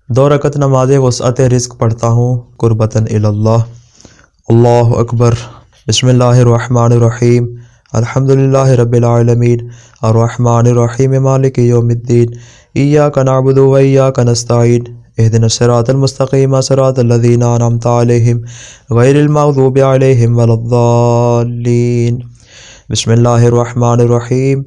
2 رکعت نماز وسعت رزق پڑھتا ہوں قربتاً اللہ۔ اللہ اکبر۔ بسم اللہ الرحمن الرحیم۔ الحمدللہ رب العالمین الرحمن الرحیم مالک یوم الدین ایاک نعبد و ایاک نستعین اہدنا الصراط المستقیم صراط الذین انعمت علیہم غیر المغضوب علیہم ولا الضالین۔ بسم اللہ الرحمن الرحیم۔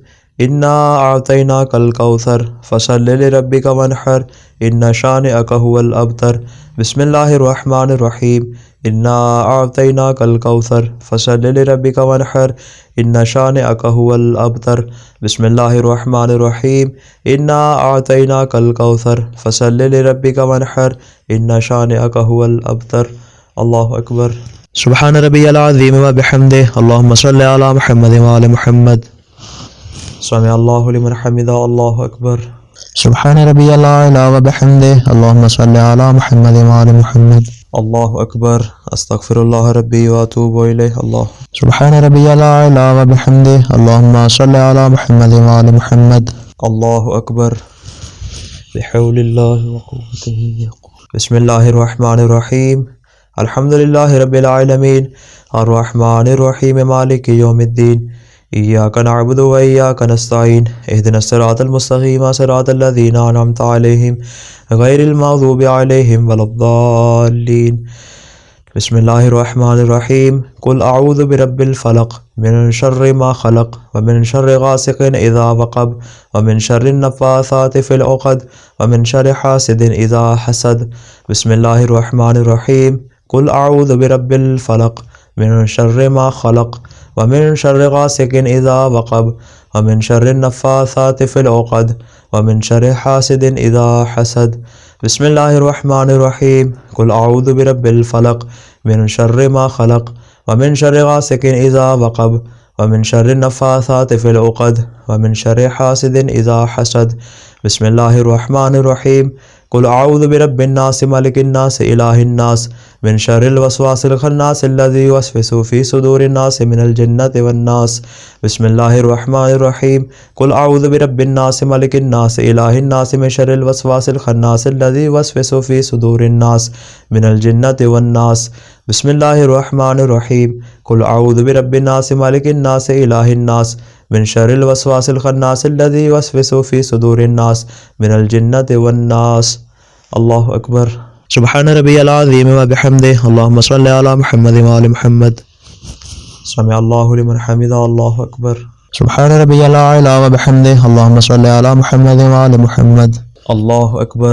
انا اعطیناک الکوثر فصل لربک وانحر ان شانئک هو الابتر۔ بسم اللہ الرحمن الرحیم۔ انا اعطیناک الکوثر فصل لربک وانحر ان شانئک هو الابتر۔ بسم اللہ الرحمن الرحیم۔ انا اعطیناک الکوثر فصل لربک وانحر ان شانئک هو الابتر۔ اللہ اکبر۔ سبحان ربی العظیم و بحمدہ، اللہم صلی علی محمد و آل محمد۔ سمع اللہ لمن حمدہ، اللہ اکبر۔ سبحان ربی العلی و بحمدہ، اللہم صلی علی محمد و آل محمد۔ اللہ اکبر۔ استغفر اللہ ربی و اتوب الیہ۔ اللہ سبحان ربی العلی و بحمدہ، اللہم صلی علی محمد و آل محمد۔ اللہ اکبر۔ بحول اللہ وقوتہ۔ بسم اللہ الرحمن الرحیم۔ الحمدللہ رب العالمین الرحمن الرحیم مالک یوم الدین ایاک نعبد و ایاک نستعین اہدنا الصراط المستقیم صراط الذین انعمت علیہم غیر المغضوب علیہم ولا الضالین۔ بسم اللہ الرحمن الرحیم۔ قل اعوذ برب الفلق من شر ما خلق ومن شر غاسق اذا وقب ومن شر النفاثات فی العقد ومن شر حاسد اذا حسد۔ بسم اللہ الرحمن الرحیم۔ قل اعوذ برب الفلق من شر ما خلق ومن شر غاسق اذا وقب ومن شر النفاثات فی العقد ومن شر حاسد اذا حسد۔ بسم اللہ الرحمن الرحیم۔ قل اعوذ برب الفلق من شر ما خلق ومن شر غاسق اذا وقب ومن شر النفاثات فی العقد ومن شر حاسد اذا حسد۔ بسم اللہ الرحمن الرحیم۔ قل اعوذ برب الناس ملک الناس الہ الناس من شر الوسواس الخناس الذی یوسوس فی صدور الناس من الجنۃ والناس۔ بسم اللہ الرحمن الرحیم۔ قل اعوذ برب الناس ملک الناس الہ الناس من شر الوسواس الخناس الذی یوسوس فی صدور الناس من الجنۃ والناس۔ بسم اللہ الرحمن الرحیم۔ قل اعوذ برب الناس ملک الناس الہ الناس من شر الوسواس الخناس الذی یوسوس فی صدور الناس من الجنۃ والناس۔ اللہ اکبر۔ سبحان ربی العظیم و بحمدہ، اللہم صلی علی محمد و آل محمد۔ سمع اللہ لمن حمدہ، اللہ اکبر۔ سبحان ربی العلی و بحمدہ، اللہم صلی علی محمد و آل محمد۔ اللہ اکبر۔